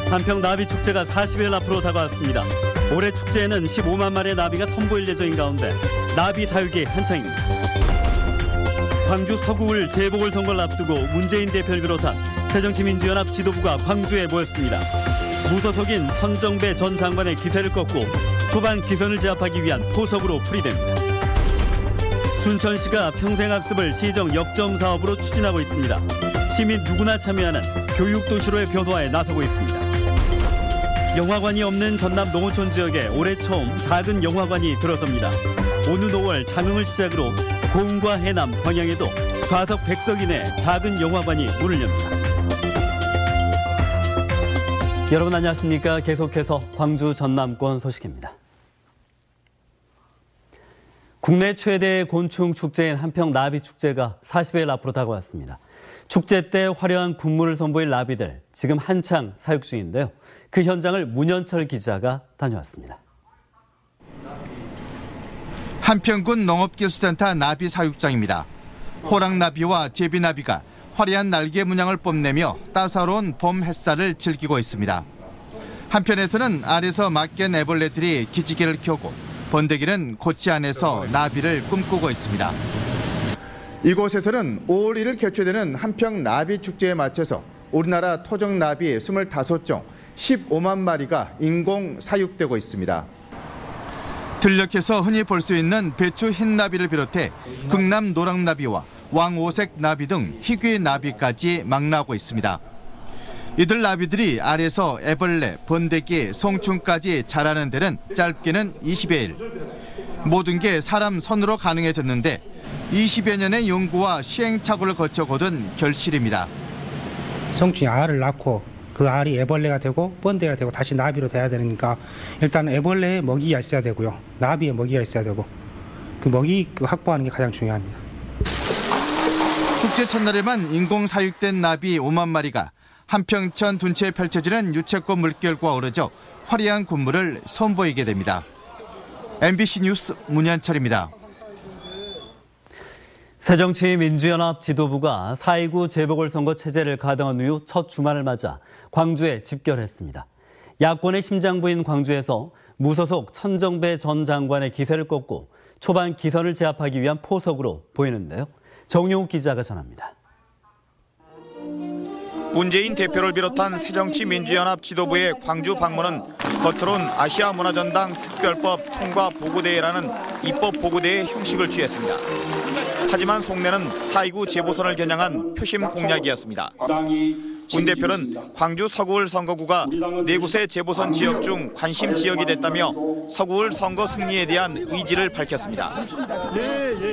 한평 나비 축제가 40일 앞으로 다가왔습니다. 올해 축제에는 15만 마리의 나비가 선보일 예정인 가운데 나비 사육이 한창입니다. 광주 서구을 재보궐선거를 앞두고 문재인 대표를 비롯한 새정치민주연합 지도부가 광주에 모였습니다. 무소속인 천정배 전 장관의 기세를 꺾고 초반 기선을 제압하기 위한 포석으로 풀이됩니다. 순천시가 평생학습을 시정 역점 사업으로 추진하고 있습니다. 시민 누구나 참여하는 교육도시로의 변화에 나서고 있습니다. 영화관이 없는 전남 농어촌 지역에 올해 처음 작은 영화관이 들어섭니다. 오는 5월 장흥을 시작으로 고흥과 해남, 광양에도 좌석 100석 이내 작은 영화관이 문을 엽니다. 여러분 안녕하십니까? 계속해서 광주 전남권 소식입니다. 국내 최대의 곤충 축제인 한평 나비 축제가 40일 앞으로 다가왔습니다. 축제 때 화려한 군무를 선보일 나비들, 지금 한창 사육 중인데요. 그 현장을 문현철 기자가 다녀왔습니다. 한평군 농업기술센터 나비 사육장입니다. 호랑나비와 제비나비가 화려한 날개 문양을 뽐내며 따사로운 봄 햇살을 즐기고 있습니다. 한편에서는 알에서 맡긴 애벌레들이 기지개를 켜고 번데기는 고치 안에서 나비를 꿈꾸고 있습니다. 이곳에서는 5월 1일 개최되는 한평 나비 축제에 맞춰서 우리나라 토종 나비 25종 15만 마리가 인공 사육되고 있습니다. 들녘에서 흔히 볼 수 있는 배추 흰나비를 비롯해 극남 노랑나비와 왕오색 나비 등 희귀 나비까지 막 나오고 있습니다. 이들 나비들이 알에서 애벌레, 번데기, 송충까지 자라는 데는 짧게는 20여 일. 모든 게 사람 손으로 가능해졌는데 20여 년의 연구와 시행착오를 거쳐 거둔 결실입니다. 송충이 알을 낳고 그 알이 애벌레가 되고 번데기가 되고 다시 나비로 돼야 되니까 일단 애벌레에 먹이가 있어야 되고요. 나비에 먹이가 있어야 되고 그 먹이 확보하는 게 가장 중요합니다. 축제 첫날에만 인공 사육된 나비 5만 마리가 한평천 둔치에 펼쳐지는 유채꽃 물결과 어우러져 화려한 군무를 선보이게 됩니다. MBC 뉴스 문현철입니다. 새정치민주연합 지도부가 4.29 재보궐선거 체제를 가동한 이후 첫 주말을 맞아 광주에 집결했습니다. 야권의 심장부인 광주에서 무소속 천정배 전 장관의 기세를 꺾고 초반 기선을 제압하기 위한 포석으로 보이는데요. 정용욱 기자가 전합니다. 문재인 대표를 비롯한 새정치민주연합 지도부의 광주 방문은 겉으론 아시아문화전당 특별법 통과 보고대회라는 입법 보고대회 형식을 취했습니다. 하지만 속내는 4.29 재보선을 겨냥한 표심 공약이었습니다. 문 대표는 광주 서구을 선거구가 4곳의 재보선 지역 중 관심 지역이 됐다며 서구을 선거 승리에 대한 의지를 밝혔습니다.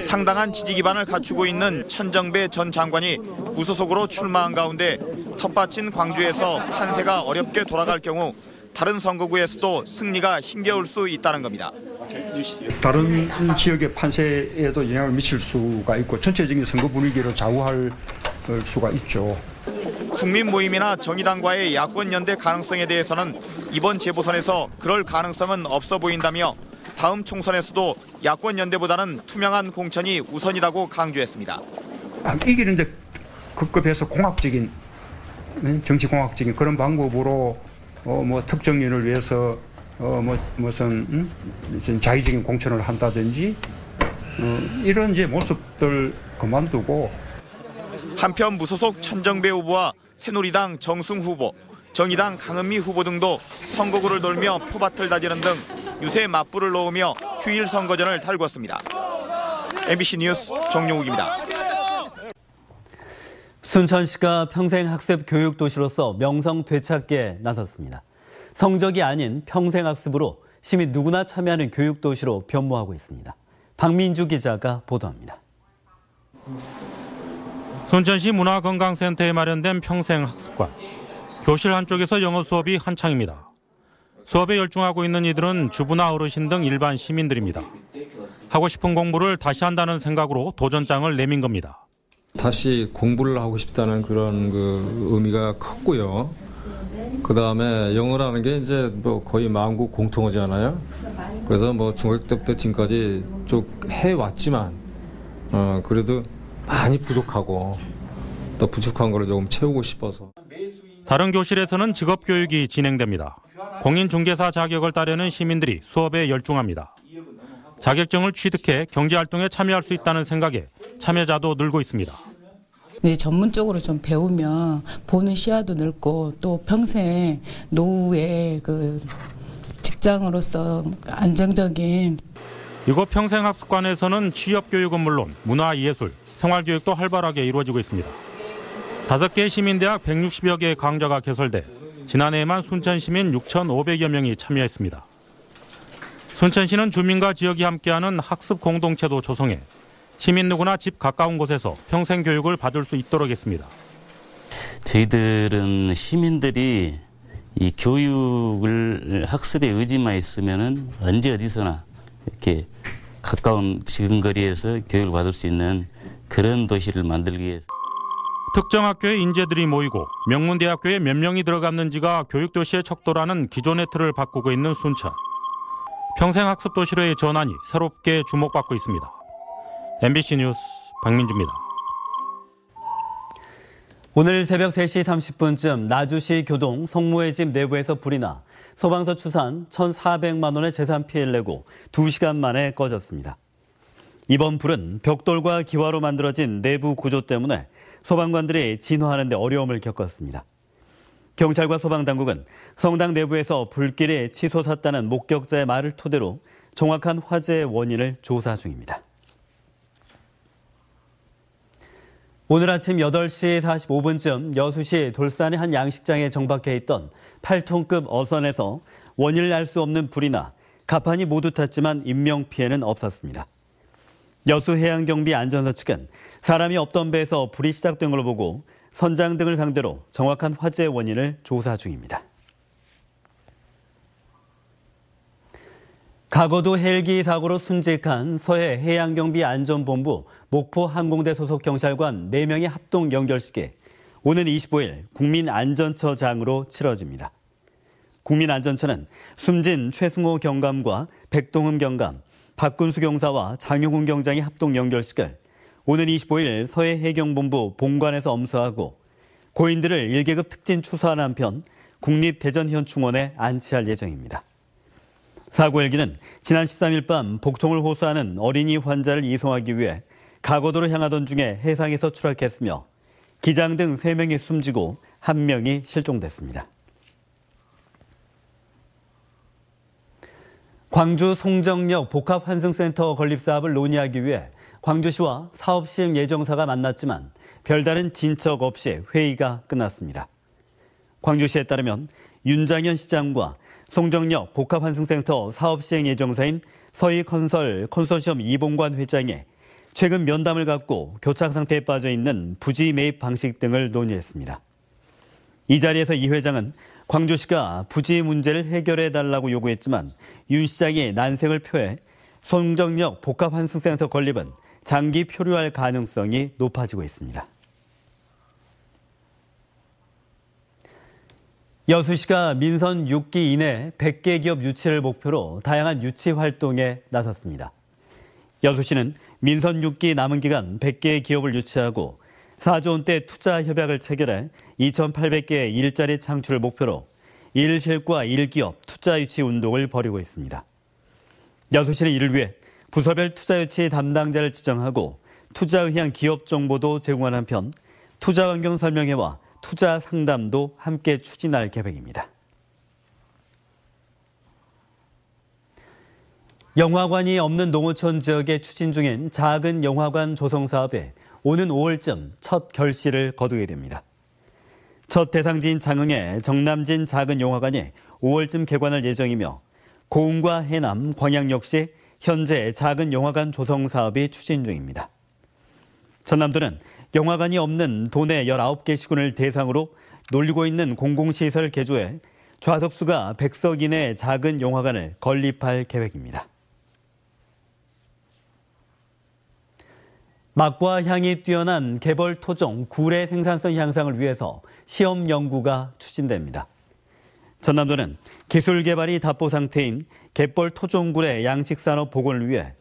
상당한 지지 기반을 갖추고 있는 천정배 전 장관이 무소속으로 출마한 가운데 텃밭인 광주에서 판세가 어렵게 돌아갈 경우 다른 선거구에서도 승리가 힘겨울 수 있다는 겁니다. 다른 지역의 판세에도 영향을 미칠 수가 있고 전체적인 선거 분위기를 좌우할 수가 있죠. 국민모임이나 정의당과의 야권 연대 가능성에 대해서는 이번 재보선에서 그럴 가능성은 없어 보인다며 다음 총선에서도 야권 연대보다는 투명한 공천이 우선이라고 강조했습니다. 이기는데 급급해서 공학적인 정치공학적인 그런 방법으로 특정인을 위해서 무슨 자의적인 공천을 한다든지 이런 이제 모습들 그만두고 한편 무소속 천정배 후보와 새누리당 정승 후보, 정의당 강은미 후보 등도 선거구를 돌며 표밭을 다지는 등 유세 맞불을 놓으며 휴일 선거전을 달궜습니다. MBC 뉴스 정용욱입니다. 순천시가 평생학습 교육도시로서 명성 되찾기에 나섰습니다. 성적이 아닌 평생학습으로 시민 누구나 참여하는 교육도시로 변모하고 있습니다. 박민주 기자가 보도합니다. 순천시 문화건강센터에 마련된 평생학습관. 교실 한쪽에서 영어 수업이 한창입니다. 수업에 열중하고 있는 이들은 주부나 어르신 등 일반 시민들입니다. 하고 싶은 공부를 다시 한다는 생각으로 도전장을 내민 겁니다. 다시 공부를 하고 싶다는 그런 의미가 컸고요. 그다음에 영어라는 게 이제 거의 만국 공통어잖아요. 그래서 중학교 때부터 지금까지 쭉 해왔지만 그래도 많이 부족하고 또 부족한 거를 조금 채우고 싶어서. 다른 교실에서는 직업교육이 진행됩니다. 공인중개사 자격을 따려는 시민들이 수업에 열중합니다. 자격증을 취득해 경제활동에 참여할 수 있다는 생각에 참여자도 늘고 있습니다. 이제 전문적으로 좀 배우면 보는 시야도 넓고 또 평생 노후에 그 직장으로서 안정적인 이곳 평생학습관에서는 취업교육은 물론 문화예술, 생활교육도 활발하게 이루어지고 있습니다. 5개 시민대학 160여 개의 강좌가 개설돼 지난해에만 순천시민 6,500여 명이 참여했습니다. 순천시는 주민과 지역이 함께하는 학습 공동체도 조성해 시민 누구나 집 가까운 곳에서 평생 교육을 받을 수 있도록 했습니다. 저희들은 시민들이 이 교육을 학습의 의지만 있으면은 언제 어디서나 이렇게 가까운 지근거리에서 교육을 받을 수 있는 그런 도시를 만들기 위해서. 특정 학교에 인재들이 모이고 명문대학교에 몇 명이 들어갔는지가 교육도시의 척도라는 기존의 틀을 바꾸고 있는 순천. 평생학습도시로의 전환이 새롭게 주목받고 있습니다. MBC 뉴스 박민주입니다. 오늘 새벽 3시 30분쯤 나주시 교동 성모의 집 내부에서 불이 나 소방서 추산 1,400만 원의 재산 피해를 내고 2시간 만에 꺼졌습니다. 이번 불은 벽돌과 기와로 만들어진 내부 구조 때문에 소방관들이 진화하는 데 어려움을 겪었습니다. 경찰과 소방당국은 성당 내부에서 불길이 치솟았다는 목격자의 말을 토대로 정확한 화재의 원인을 조사 중입니다. 오늘 아침 8시 45분쯤 여수시 돌산의 한 양식장에 정박해 있던 8톤급 어선에서 원인을 알 수 없는 불이 나 갑판이 모두 탔지만 인명피해는 없었습니다. 여수해양경비 안전서 측은 사람이 없던 배에서 불이 시작된 걸로 보고 선장 등을 상대로 정확한 화재 원인을 조사 중입니다. 가거도 헬기 사고로 순직한 서해 해양경비 안전본부 목포항공대 소속 경찰관 4명의 합동 연결식이 오는 25일 국민안전처장으로 치러집니다. 국민안전처는 숨진 최승호 경감과 백동흠 경감, 박군수 경사와 장용훈 경장의 합동 연결식을 오는 25일 서해 해경본부 본관에서 엄수하고 고인들을 1계급 특진 추수하는 한편 국립대전현충원에 안치할 예정입니다. 사고 헬기는 지난 13일 밤 복통을 호소하는 어린이 환자를 이송하기 위해 가거도로 향하던 중에 해상에서 추락했으며 기장 등 3명이 숨지고 1명이 실종됐습니다. 광주 송정역 복합환승센터 건립 사업을 논의하기 위해 광주시와 사업시행 예정사가 만났지만 별다른 진척 없이 회의가 끝났습니다. 광주시에 따르면 윤장현 시장과 송정역 복합환승센터 사업시행 예정사인 서희건설 컨소시엄 이봉관 회장이 최근 면담을 갖고 교착 상태에 빠져 있는 부지 매입 방식 등을 논의했습니다. 이 자리에서 이 회장은 광주시가 부지 문제를 해결해달라고 요구했지만 윤 시장이 난색을 표해 송정역 복합환승센터 건립은 장기 표류할 가능성이 높아지고 있습니다. 여수시가 민선 6기 이내 100개 기업 유치를 목표로 다양한 유치 활동에 나섰습니다. 여수시는 민선 6기 남은 기간 100개의 기업을 유치하고 4조 원대 투자 협약을 체결해 2,800개의 일자리 창출을 목표로 일실과 일기업 투자 유치 운동을 벌이고 있습니다. 여수시는 이를 위해 부서별 투자 유치 담당자를 지정하고 투자 의향 기업 정보도 제공하는 한편 투자 환경 설명회와 투자 상담도 함께 추진할 계획입니다. 영화관이 없는 농어촌 지역에 추진 중인 작은 영화관 조성 사업에 오는 5월쯤 첫 결실을 거두게 됩니다. 첫 대상지인 장흥의 정남진 작은 영화관이 5월쯤 개관할 예정이며 고흥과 해남, 광양 역시 현재 작은 영화관 조성 사업이 추진 중입니다. 전남도는 영화관이 없는 도내 19개 시군을 대상으로 놀고 있는 공공시설 개조에 좌석수가 100석 이내의 작은 영화관을 건립할 계획입니다. 맛과 향이 뛰어난 개벌 토종 굴의 생산성 향상을 위해서 시험 연구가 추진됩니다. 전남도는 기술 개발이 답보 상태인 갯벌 토종굴의 양식산업 복원을 위해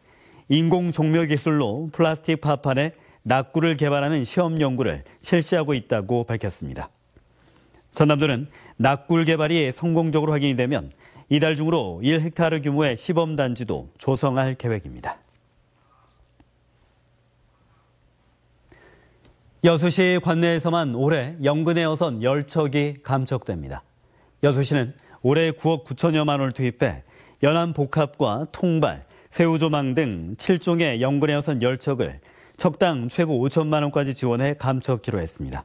인공 종묘 기술로 플라스틱 파판에 낙굴을 개발하는 시험 연구를 실시하고 있다고 밝혔습니다. 전남도는 낙굴 개발이 성공적으로 확인이 되면 이달 중으로 1헥타르 규모의 시범단지도 조성할 계획입니다. 여수시 관내에서만 올해 연근해 어선 10척이 감척됩니다. 여수시는 올해 9억 9천여만 원을 투입해 연안 복합과 통발, 새우조망 등 7종의 연근해 어선 10척을 척당 최고 5천만 원까지 지원해 감척키로 했습니다.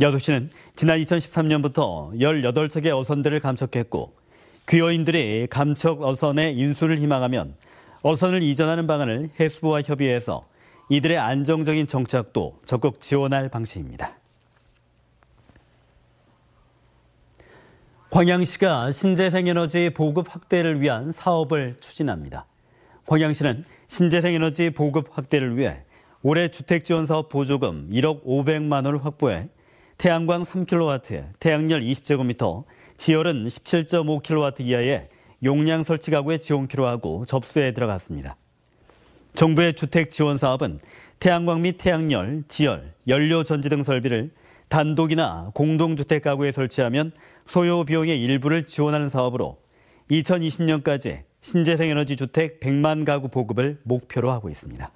여수시는 지난 2013년부터 18척의 어선들을 감척했고 귀여인들이 감척 어선의 인수를 희망하면 어선을 이전하는 방안을 해수부와 협의해서 이들의 안정적인 정착도 적극 지원할 방식입니다. 광양시가 신재생에너지 보급 확대를 위한 사업을 추진합니다. 광양시는 신재생에너지 보급 확대를 위해 올해 주택지원사업 보조금 1억 500만 원을 확보해 태양광 3kW, 태양열 20제곱미터, 지열은 17.5kW 이하의 용량 설치 가구의 지원키로 하고 접수에 들어갔습니다. 정부의 주택 지원 사업은 태양광 및 태양열, 지열, 연료 전지 등 설비를 단독이나 공동주택 가구에 설치하면 소요 비용의 일부를 지원하는 사업으로 2020년까지 신재생에너지 주택 100만 가구 보급을 목표로 하고 있습니다.